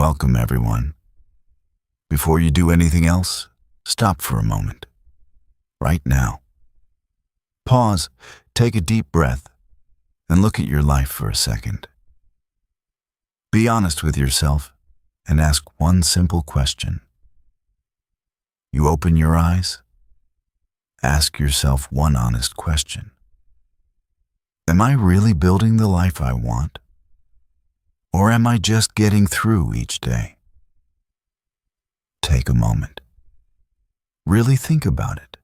Welcome, everyone. Before you do anything else, stop for a moment. Right now. Pause, take a deep breath, and look at your life for a second. Be honest with yourself and ask one simple question. You open your eyes, ask yourself one honest question. Am I really building the life I want? Or am I just getting through each day? Take a moment. Really think about it.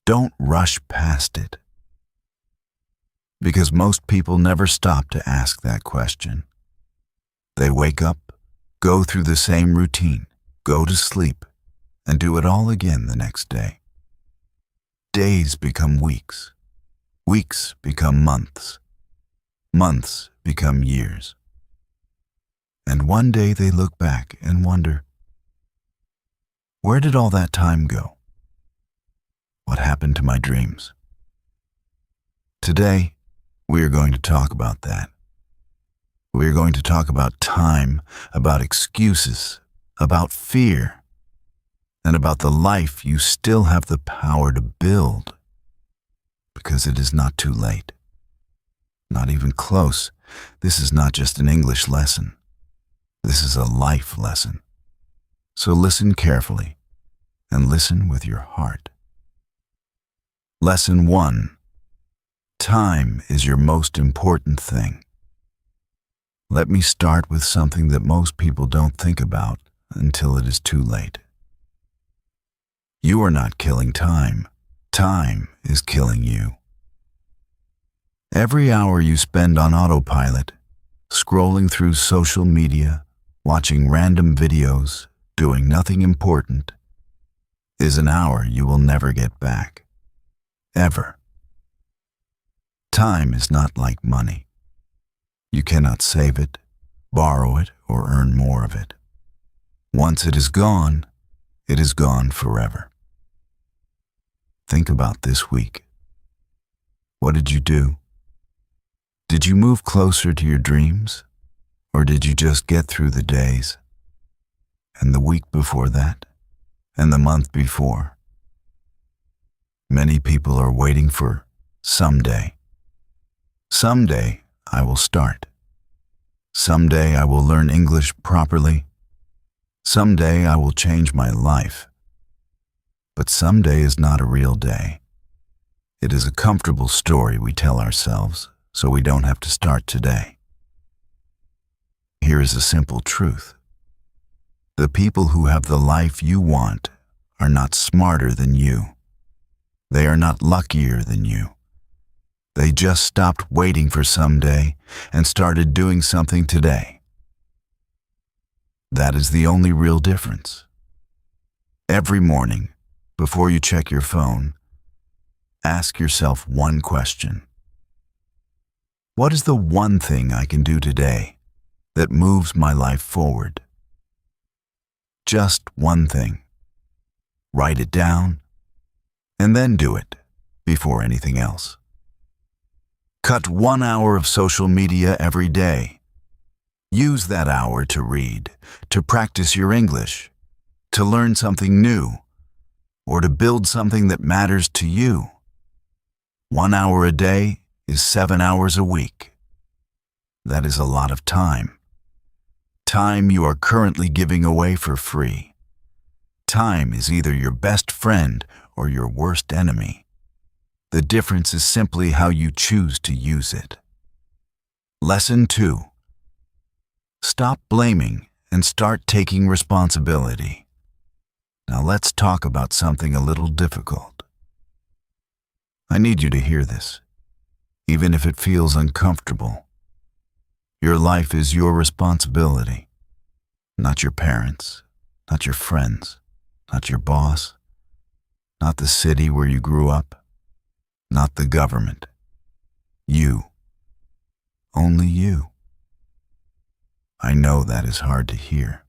Don't rush past it. Because most people never stop to ask that question. They wake up, go through the same routine, go to sleep, and do it all again the next day. Days become weeks. Weeks become months. Months become years. And one day they look back and wonder, where did all that time go? What happened to my dreams? Today, we are going to talk about that. We are going to talk about time, about excuses, about fear, and about the life you still have the power to build. Because it is not too late. Not even close. This is not just an English lesson. This is a life lesson. So listen carefully and listen with your heart. Lesson 1. Time is your most important thing. Let me start with something that most people don't think about until it is too late. You are not killing time. Time is killing you. Every hour you spend on autopilot, scrolling through social media, watching random videos, doing nothing important, is an hour you will never get back. Ever. Time is not like money. You cannot save it, borrow it, or earn more of it. Once it is gone forever. Think about this week. What did you do? Did you move closer to your dreams? Or did you just get through the days? And the week before that? And the month before? Many people are waiting for someday. Someday I will start. Someday I will learn English properly. Someday I will change my life. But someday is not a real day. It is a comfortable story we tell ourselves so we don't have to start today. Here is a simple truth. The people who have the life you want are not smarter than you. They are not luckier than you. They just stopped waiting for someday and started doing something today. That is the only real difference. Every morning, before you check your phone, ask yourself one question. What is the one thing I can do today that moves my life forward? Just one thing. Write it down, and then do it before anything else. Cut 1 hour of social media every day. Use that hour to read, to practice your English, to learn something new, or to build something that matters to you. 1 hour a day is 7 hours a week. That is a lot of time. Time you are currently giving away for free. Time is either your best friend or your worst enemy. The difference is simply how you choose to use it. Lesson 2. Stop blaming and start taking responsibility. Now let's talk about something a little difficult. I need you to hear this, even if it feels uncomfortable. Your life is your responsibility, not your parents, not your friends, not your boss, not the city where you grew up, not the government. You. Only you. I know that is hard to hear.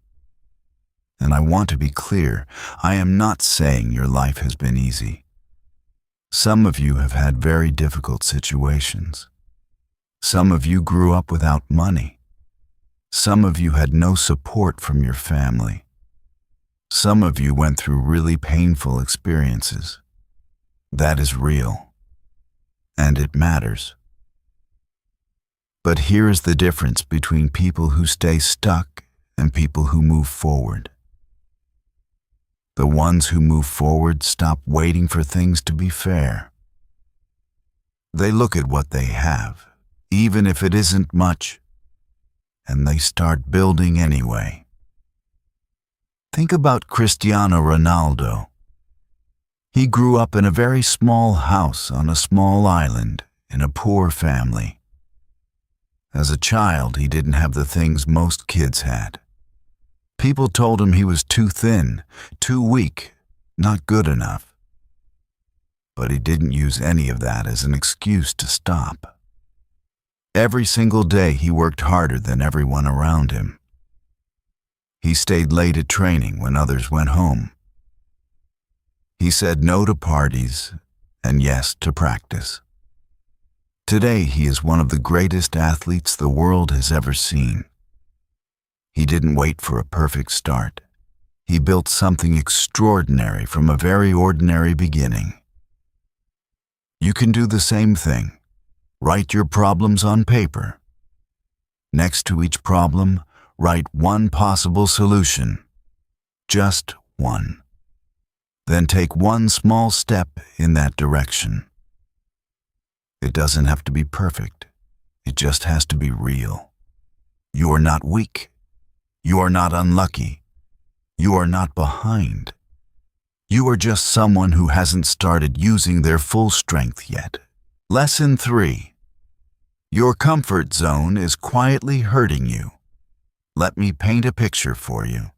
And I want to be clear, I am not saying your life has been easy. Some of you have had very difficult situations. Some of you grew up without money. Some of you had no support from your family. Some of you went through really painful experiences. That is real, and it matters. But here is the difference between people who stay stuck and people who move forward. The ones who move forward stop waiting for things to be fair. They look at what they have, even if it isn't much, and they start building anyway. Think about Cristiano Ronaldo. He grew up in a very small house on a small island in a poor family. As a child, he didn't have the things most kids had. People told him he was too thin, too weak, not good enough. But he didn't use any of that as an excuse to stop. Every single day he worked harder than everyone around him. He stayed late at training when others went home. He said no to parties and yes to practice. Today he is one of the greatest athletes the world has ever seen. He didn't wait for a perfect start. He built something extraordinary from a very ordinary beginning. You can do the same thing. Write your problems on paper. Next to each problem, write one possible solution. Just one. Then take one small step in that direction. It doesn't have to be perfect. It just has to be real. You are not weak. You are not unlucky. You are not behind. You are just someone who hasn't started using their full strength yet. Lesson 3. Your comfort zone is quietly hurting you. Let me paint a picture for you.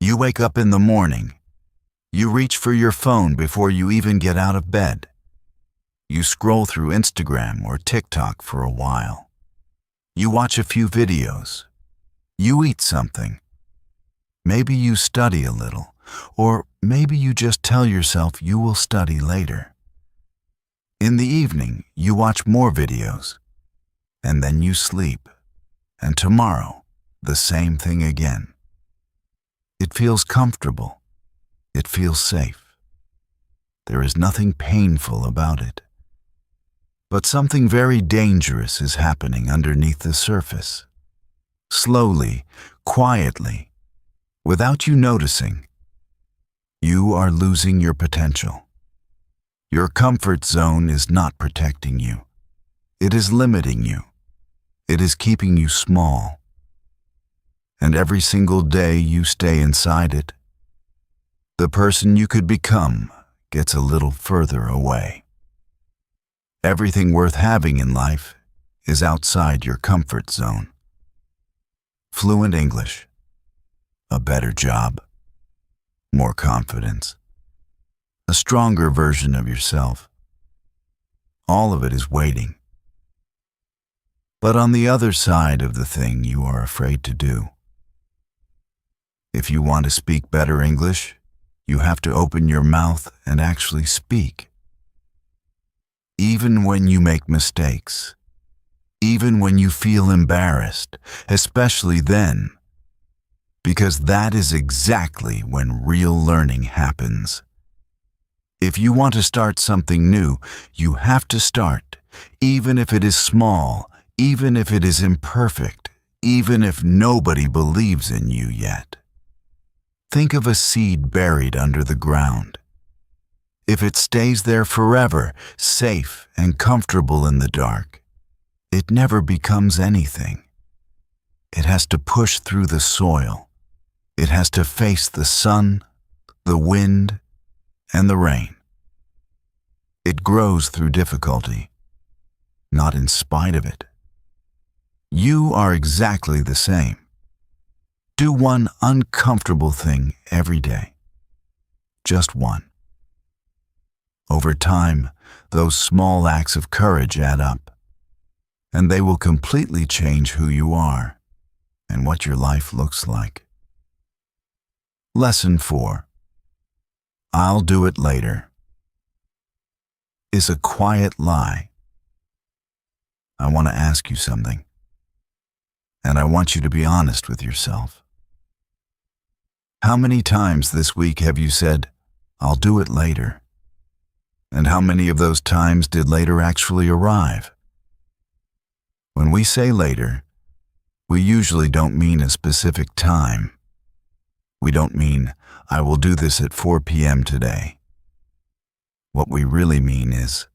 You wake up in the morning. You reach for your phone before you even get out of bed. You scroll through Instagram or TikTok for a while. You watch a few videos. You eat something. Maybe you study a little, or maybe you just tell yourself you will study later. In the evening, you watch more videos, and then you sleep, and tomorrow, the same thing again. It feels comfortable. It feels safe. There is nothing painful about it. But something very dangerous is happening underneath the surface. Slowly, quietly, without you noticing, you are losing your potential. Your comfort zone is not protecting you. It is limiting you. It is keeping you small. And every single day you stay inside it, the person you could become gets a little further away. Everything worth having in life is outside your comfort zone. Fluent English, a better job, more confidence, a stronger version of yourself. All of it is waiting. But on the other side of the thing you are afraid to do. If you want to speak better English, you have to open your mouth and actually speak. Even when you make mistakes, even when you feel embarrassed, especially then, because that is exactly when real learning happens. If you want to start something new, you have to start, even if it is small, even if it is imperfect, even if nobody believes in you yet. Think of a seed buried under the ground. If it stays there forever, safe and comfortable in the dark, it never becomes anything. It has to push through the soil. It has to face the sun, the wind, and the rain. It grows through difficulty, not in spite of it. You are exactly the same. Do one uncomfortable thing every day. Just one. Over time, those small acts of courage add up, and they will completely change who you are and what your life looks like. Lesson 4. I'll do it later is a quiet lie. I want to ask you something. And I want you to be honest with yourself. How many times this week have you said, "I'll do it later"? And how many of those times did later actually arrive? When we say later, we usually don't mean a specific time. We don't mean, "I will do this at 4 p.m. today." What we really mean is,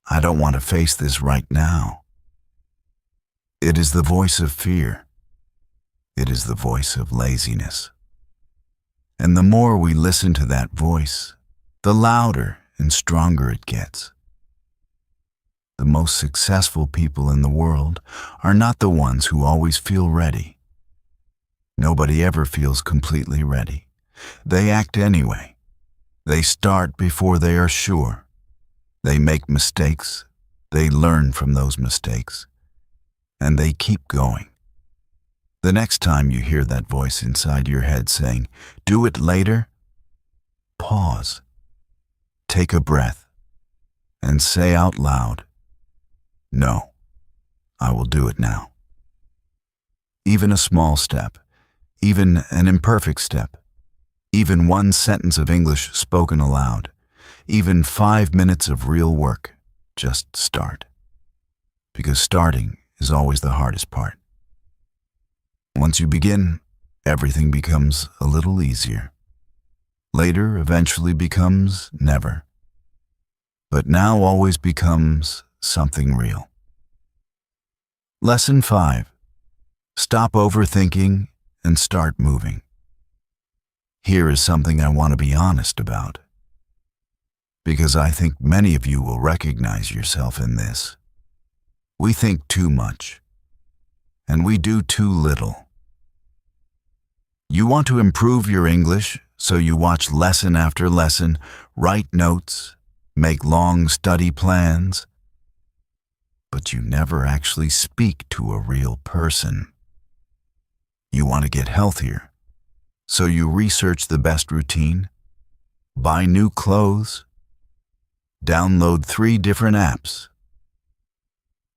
"I don't want to face this right now." It is the voice of fear. It is the voice of laziness. And the more we listen to that voice, the louder and stronger it gets. The most successful people in the world are not the ones who always feel ready. Nobody ever feels completely ready. They act anyway. They start before they are sure. They make mistakes. They learn from those mistakes. And they keep going. The next time you hear that voice inside your head saying, "Do it later," pause, take a breath, and say out loud, "No, I will do it now." Even a small step, even an imperfect step, even one sentence of English spoken aloud, even 5 minutes of real work, just start. Because starting is always the hardest part. Once you begin, everything becomes a little easier. Later eventually becomes never. But now always becomes something real. Lesson 5. Stop overthinking and start moving. Here is something I want to be honest about, because I think many of you will recognize yourself in this. We think too much, and we do too little. You want to improve your English, so you watch lesson after lesson, write notes, make long study plans, but you never actually speak to a real person. You want to get healthier, so you research the best routine, buy new clothes, download 3 different apps,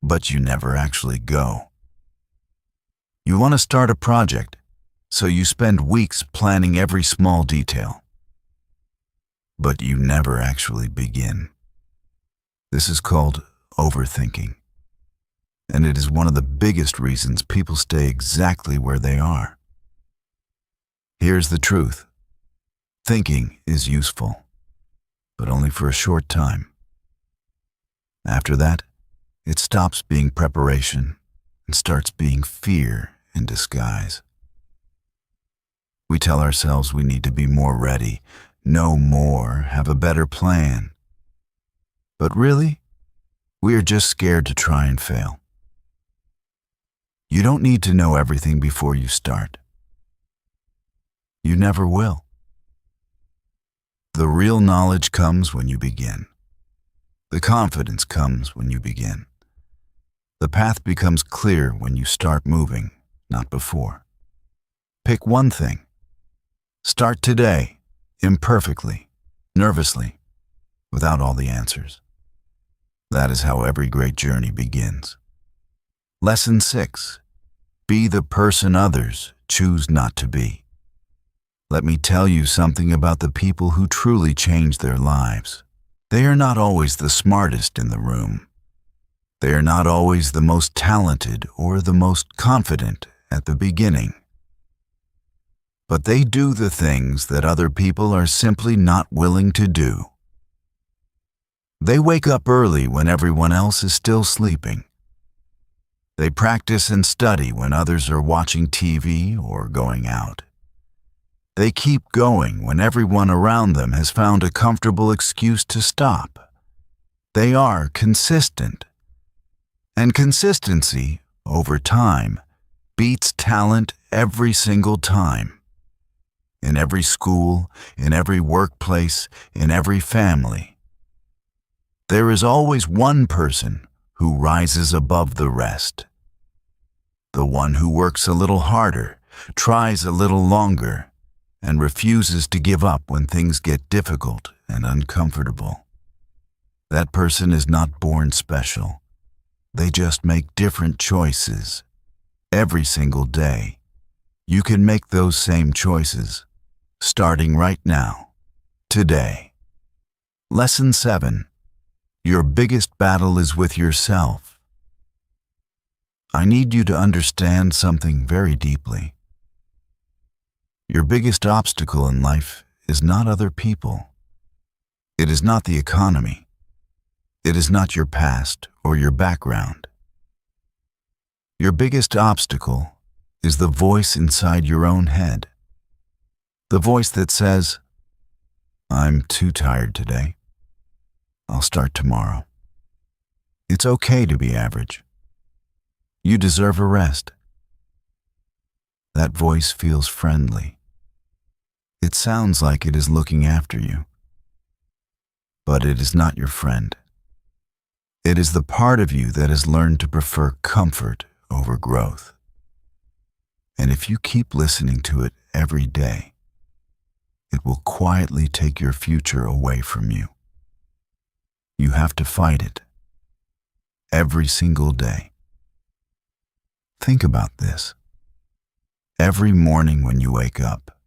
but you never actually go. You want to start a project, so you spend weeks planning every small detail, but you never actually begin. This is called overthinking, and it is one of the biggest reasons people stay exactly where they are. Here's the truth. Thinking is useful, but only for a short time. After that, it stops being preparation and starts being fear in disguise. We tell ourselves we need to be more ready, know more, have a better plan. But really, we are just scared to try and fail. You don't need to know everything before you start. You never will. The real knowledge comes when you begin. The confidence comes when you begin. The path becomes clear when you start moving, not before. Pick one thing. Start today, imperfectly, nervously, without all the answers. That is how every great journey begins. Lesson 6. Be the person others choose not to be. Let me tell you something about the people who truly change their lives. They are not always the smartest in the room. They are not always the most talented or the most confident at the beginning. But they do the things that other people are simply not willing to do. They wake up early when everyone else is still sleeping. They practice and study when others are watching TV or going out. They keep going when everyone around them has found a comfortable excuse to stop. They are consistent. And consistency, over time, beats talent every single time. In every school, in every workplace, in every family. There is always one person who rises above the rest. The one who works a little harder, tries a little longer, and refuses to give up when things get difficult and uncomfortable. That person is not born special. They just make different choices, Every single day, you can make those same choices, starting right now, today. Lesson 7. Your biggest battle is with yourself. I need you to understand something very deeply. Your biggest obstacle in life is not other people. It is not the economy. It is not your past or your background. Your biggest obstacle is the voice inside your own head. The voice that says, "I'm too tired today. I'll start tomorrow. It's okay to be average. You deserve a rest." That voice feels friendly. It sounds like it is looking after you. But it is not your friend. It is the part of you that has learned to prefer comfort over growth. And if you keep listening to it every day, it will quietly take your future away from you. You have to fight it every single day. Think about this. Every morning when you wake up,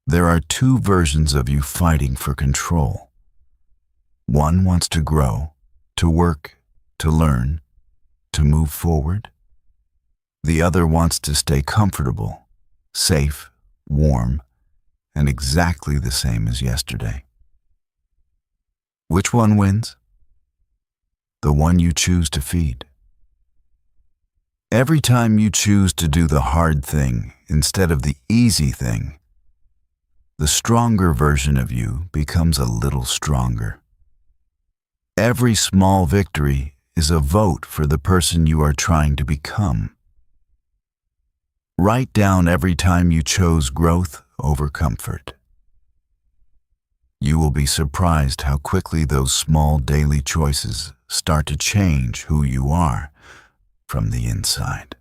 there are two versions of you fighting for control. One wants to grow, to work, to learn, to move forward. The other wants to stay comfortable, safe, warm, and exactly the same as yesterday. Which one wins? The one you choose to feed. Every time you choose to do the hard thing instead of the easy thing, the stronger version of you becomes a little stronger. Every small victory is a vote for the person you are trying to become. Write down every time you chose growth over comfort. You will be surprised how quickly those small daily choices start to change who you are from the inside.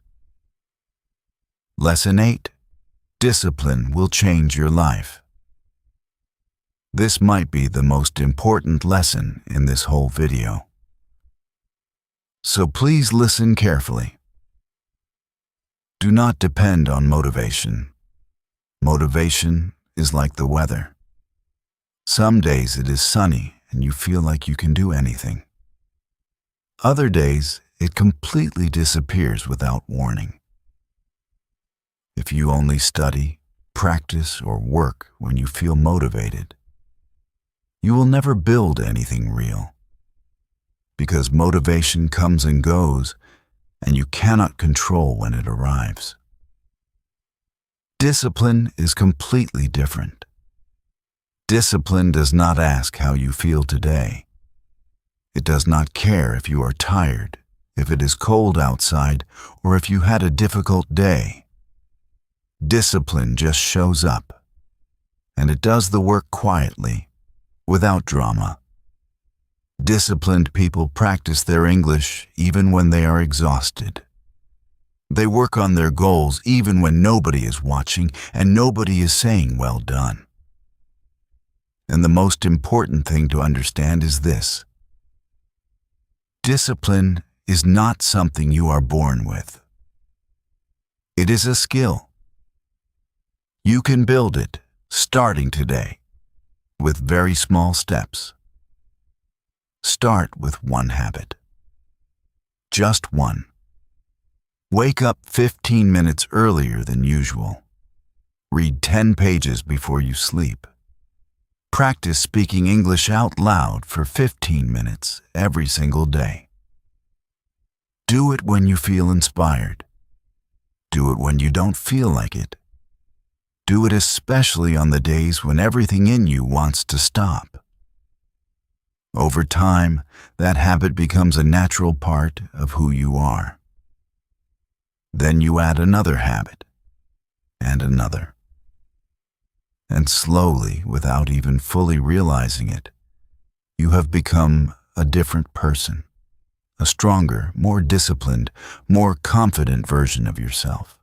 Lesson 8. Discipline will change your life. This might be the most important lesson in this whole video. So please listen carefully. Do not depend on motivation. Motivation is like the weather. Some days it is sunny and you feel like you can do anything. Other days it completely disappears without warning. If you only study, practice, or work when you feel motivated, you will never build anything real. Because motivation comes and goes, and you cannot control when it arrives. Discipline is completely different. Discipline does not ask how you feel today. It does not care if you are tired, if it is cold outside, or if you had a difficult day. Discipline just shows up, and it does the work quietly, without drama. Disciplined people practice their English even when they are exhausted. They work on their goals even when nobody is watching and nobody is saying well done. And the most important thing to understand is this. Discipline is not something you are born with. It is a skill. You can build it, starting today, with very small steps. Start with one habit. Just one. Wake up 15 minutes earlier than usual. Read 10 pages before you sleep. Practice speaking English out loud for 15 minutes every single day. Do it when you feel inspired. Do it when you don't feel like it. Do it especially on the days when everything in you wants to stop. Over time, that habit becomes a natural part of who you are. Then you add another habit, and another. And slowly, without even fully realizing it, you have become a different person, a stronger, more disciplined, more confident version of yourself.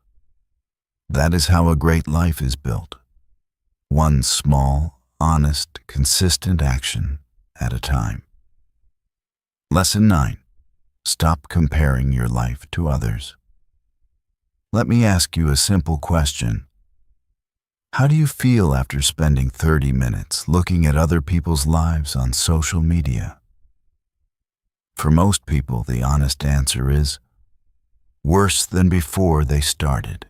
That is how a great life is built. One small, honest, consistent action at a time. Lesson 9. Stop comparing your life to others. Let me ask you a simple question. How do you feel after spending 30 minutes looking at other people's lives on social media? For most people, the honest answer is worse than before they started.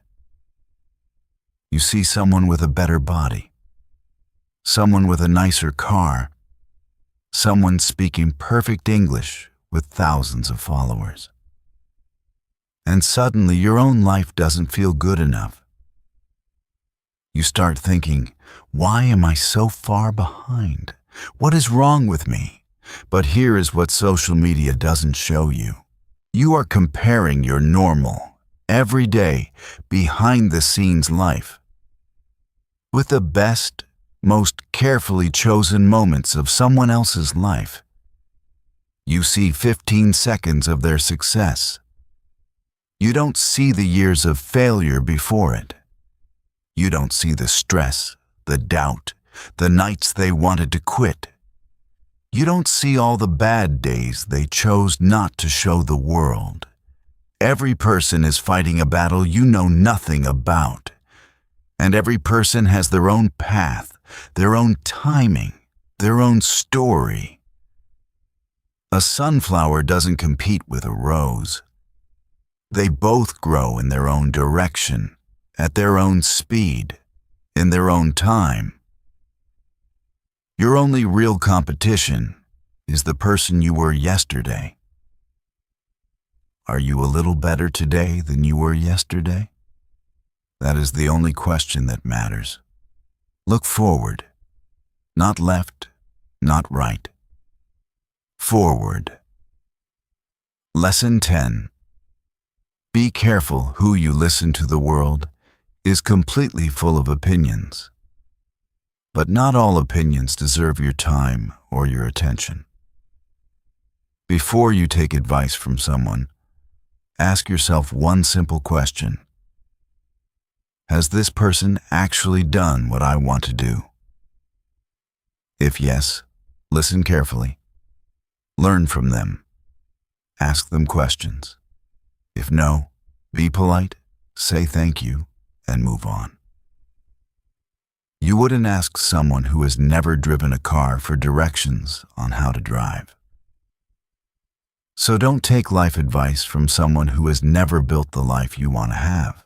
You see someone with a better body, someone with a nicer car, someone speaking perfect English with thousands of followers. And suddenly your own life doesn't feel good enough. You start thinking, why am I so far behind? What is wrong with me? But here is what social media doesn't show you. You are comparing your normal, everyday, behind-the-scenes life with the best, most carefully chosen moments of someone else's life. You see 15 seconds of their success. You don't see the years of failure before it. You don't see the stress, the doubt, the nights they wanted to quit. You don't see all the bad days they chose not to show the world. Every person is fighting a battle you know nothing about. And every person has their own path, their own timing, their own story. A sunflower doesn't compete with a rose. They both grow in their own direction, at their own speed, in their own time. Your only real competition is the person you were yesterday. Are you a little better today than you were yesterday? That is the only question that matters. Look forward, not left, not right. Forward. Lesson 10. Be careful who you listen to. The world is completely full of opinions. But not all opinions deserve your time or your attention. Before you take advice from someone, ask yourself one simple question. Has this person actually done what I want to do? If yes, listen carefully. Learn from them. Ask them questions. If no, be polite, say thank you, and move on. You wouldn't ask someone who has never driven a car for directions on how to drive. So don't take life advice from someone who has never built the life you want to have.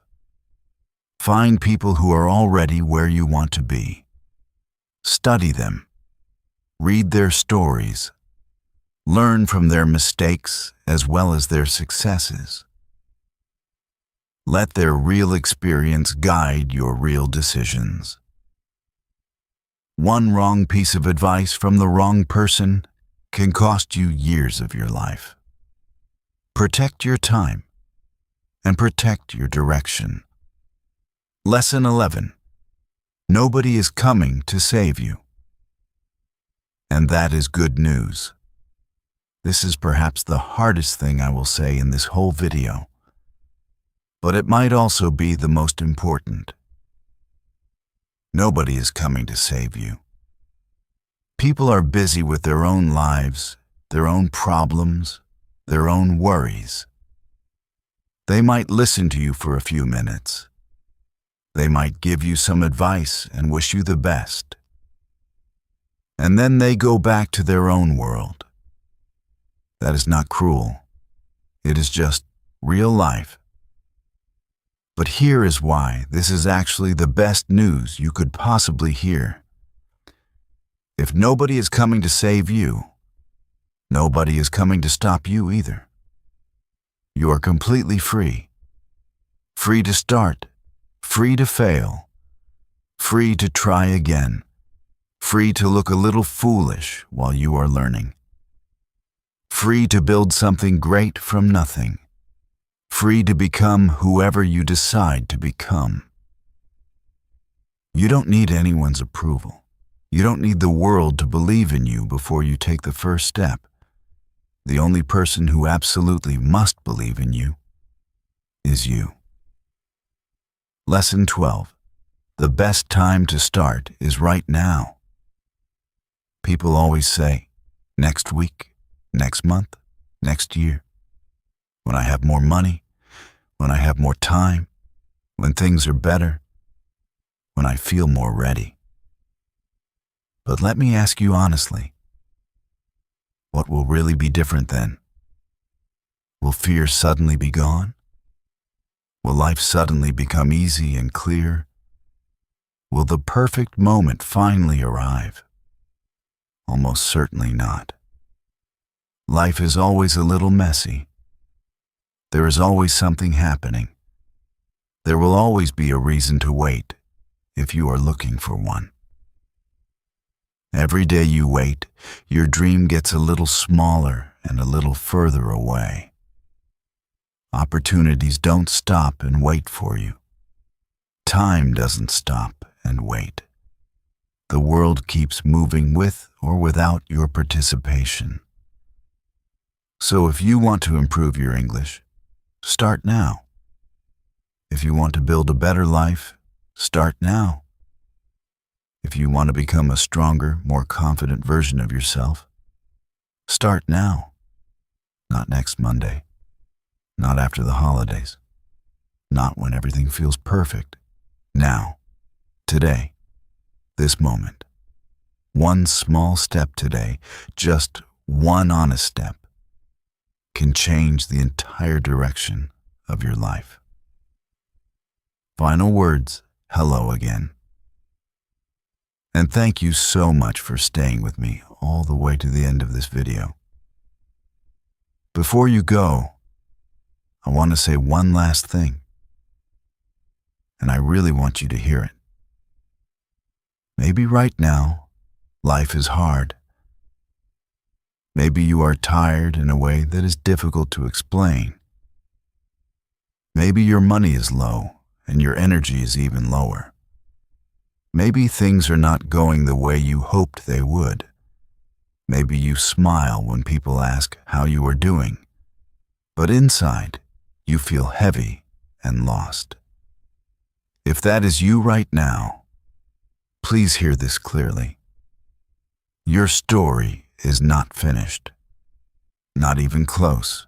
Find people who are already where you want to be. Study them. Read their stories. Learn from their mistakes as well as their successes. Let their real experience guide your real decisions. One wrong piece of advice from the wrong person can cost you years of your life. Protect your time and protect your direction. Lesson 11. Nobody is coming to save you. And that is good news. This is perhaps the hardest thing I will say in this whole video, but it might also be the most important. Nobody is coming to save you. People are busy with their own lives, their own problems, their own worries. They might listen to you for a few minutes. They might give you some advice and wish you the best. And then they go back to their own world. That is not cruel. It is just real life. But here is why this is actually the best news you could possibly hear. If nobody is coming to save you, nobody is coming to stop you either. You are completely free. Free to start, free to fail, free to try again, free to look a little foolish while you are learning, free to build something great from nothing, free to become whoever you decide to become. You don't need anyone's approval. You don't need the world to believe in you before you take the first step. The only person who absolutely must believe in you is you. Lesson 12. The best time to start is right now. People always say, next week, next month, next year. When I have more money, when I have more time, when things are better, when I feel more ready. But let me ask you honestly, what will really be different then? Will fear suddenly be gone? Will life suddenly become easy and clear? Will the perfect moment finally arrive? Almost certainly not. Life is always a little messy. There is always something happening. There will always be a reason to wait, if you are looking for one. Every day you wait, your dream gets a little smaller and a little further away. Opportunities don't stop and wait for you. Time doesn't stop and wait. The world keeps moving with or without your participation. So if you want to improve your English, start now. If you want to build a better life, start now. If you want to become a stronger, more confident version of yourself, start now. Not next Monday. Not after the holidays. Not when everything feels perfect. Now. Today. This moment. One small step today, just one honest step, can change the entire direction of your life. Final words, hello again. And thank you so much for staying with me all the way to the end of this video. Before you go, I want to say one last thing, and I really want you to hear it. Maybe right now, life is hard. Maybe you are tired in a way that is difficult to explain. Maybe your money is low and your energy is even lower. Maybe things are not going the way you hoped they would. Maybe you smile when people ask how you are doing, but inside, you feel heavy and lost. If that is you right now, please hear this clearly. Your story is not finished. Not even close.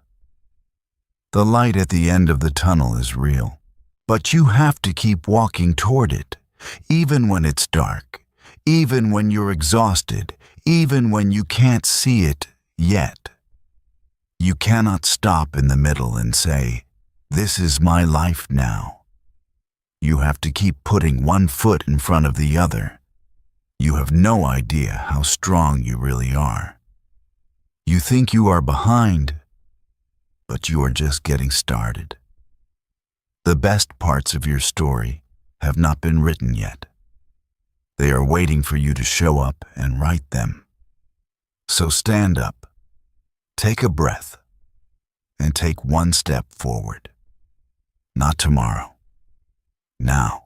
The light at the end of the tunnel is real, but you have to keep walking toward it, even when it's dark, even when you're exhausted, even when you can't see it yet. You cannot stop in the middle and say, "This is my life now." You have to keep putting one foot in front of the other. You have no idea how strong you really are. You think you are behind, but you are just getting started. The best parts of your story have not been written yet. They are waiting for you to show up and write them. So stand up, take a breath, and take one step forward. Not tomorrow. Now.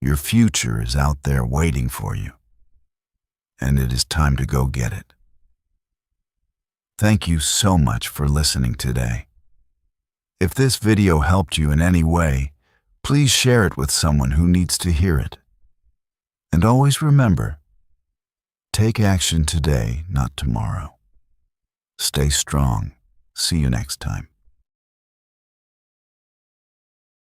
Your future is out there waiting for you, and it is time to go get it. Thank you so much for listening today. If this video helped you in any way, please share it with someone who needs to hear it. And always remember, take action today, not tomorrow. Stay strong. See you next time.